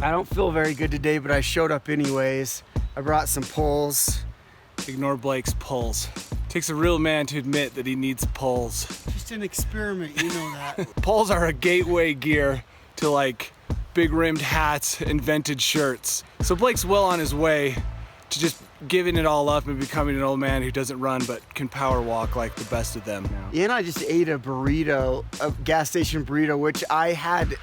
I don't feel very good today, but I showed up anyways. I brought some poles. Ignore Blake's poles. Takes a real man to admit that he needs poles. Just an experiment, you know that. Poles are a gateway gear to like big rimmed hats and vintage shirts. So Blake's well on his way to just giving it all up and becoming an old man who doesn't run but can power walk like the best of them. And I just ate a burrito, a gas station burrito, which I had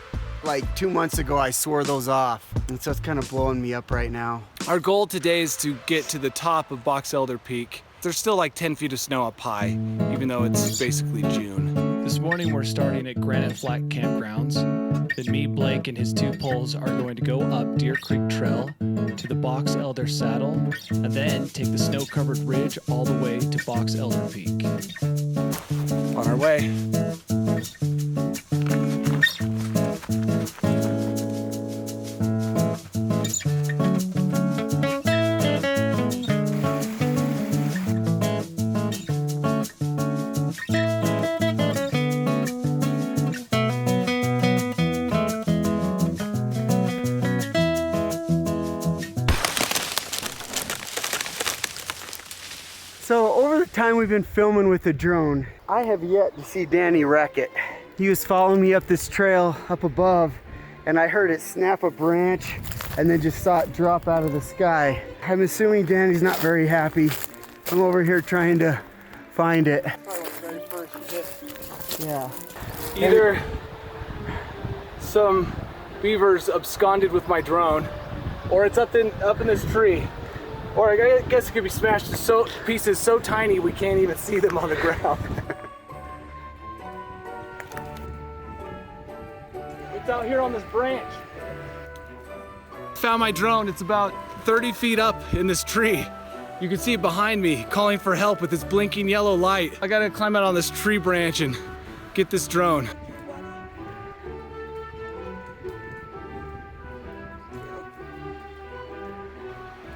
like 2 months ago. I swore those off. And so it's kind of blowing me up right now. Our goal today is to get to the top of Box Elder Peak. There's still like 10 feet of snow up high, even though it's basically June. This morning we're starting at Granite Flat Campgrounds. Then me, Blake, and his 2 poles are going to go up Deer Creek Trail to the Box Elder Saddle, and then take the snow-covered ridge all the way to Box Elder Peak. On our way. So over the time we've been filming with the drone, I have yet to see Danny wreck it. He was following me up this trail up above, and I heard it snap a branch and then just saw it drop out of the sky. I'm assuming Danny's not very happy. I'm over here trying to find it. Yeah. Either some beavers absconded with my drone, or it's up in this tree. Or I guess it could be smashed to pieces so tiny we can't even see them on the ground. It's out here on this branch. Found my drone. It's about 30 feet up in this tree. You can see it behind me, calling for help with its blinking yellow light. I gotta climb out on this tree branch and get this drone.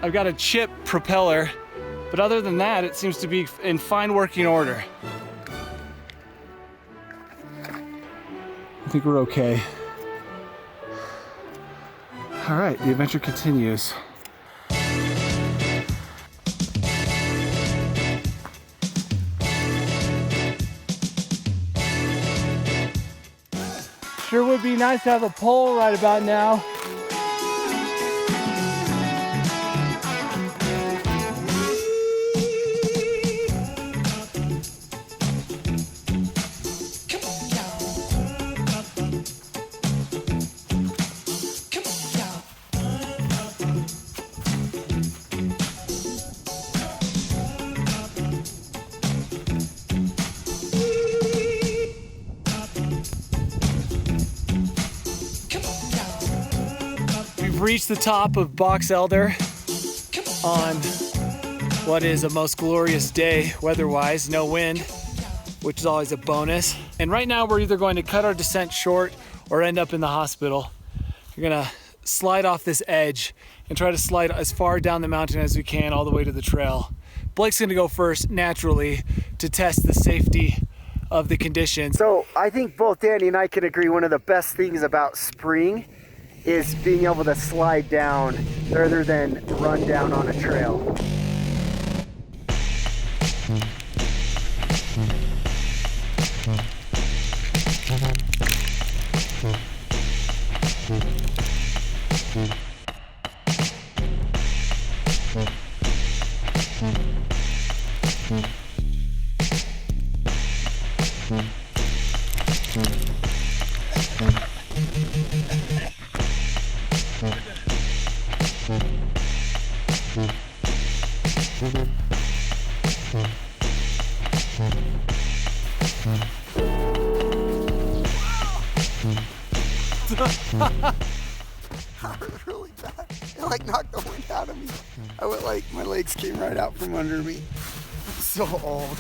I've got a chip propeller, but other than that, it seems to be in fine working order. I think we're okay. All right, the adventure continues. Sure would be nice to have a pole right about now. Reached the top of Box Elder on what is a most glorious day weather-wise, no wind, which is always a bonus. And right now we're either going to cut our descent short or end up in the hospital. We're gonna slide off this edge and try to slide as far down the mountain as we can all the way to the trail. Blake's gonna go first naturally to test the safety of the conditions. So I think both Danny and I can agree one of the best things about spring is being able to slide down rather than run down on a trail. That was really bad. It like knocked the wind out of me. I went like, my legs came right out from under me. I'm so old.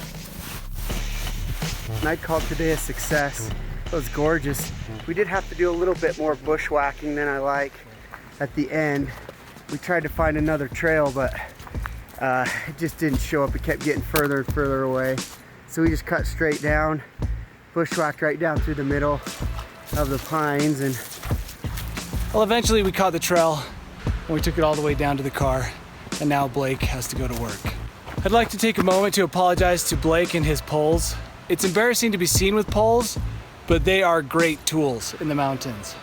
And I called today a success. It was gorgeous. We did have to do a little bit more bushwhacking than I like at the end. We tried to find another trail, but it just didn't show up. It kept getting further and further away. So we just cut straight down, bushwhacked right down through the middle of the pines, and Well, eventually we caught the trail and we took it all the way down to the car, and now Blake has to go to work. I'd like to take a moment to apologize to Blake and his poles. It's embarrassing to be seen with poles, but they are great tools in the mountains.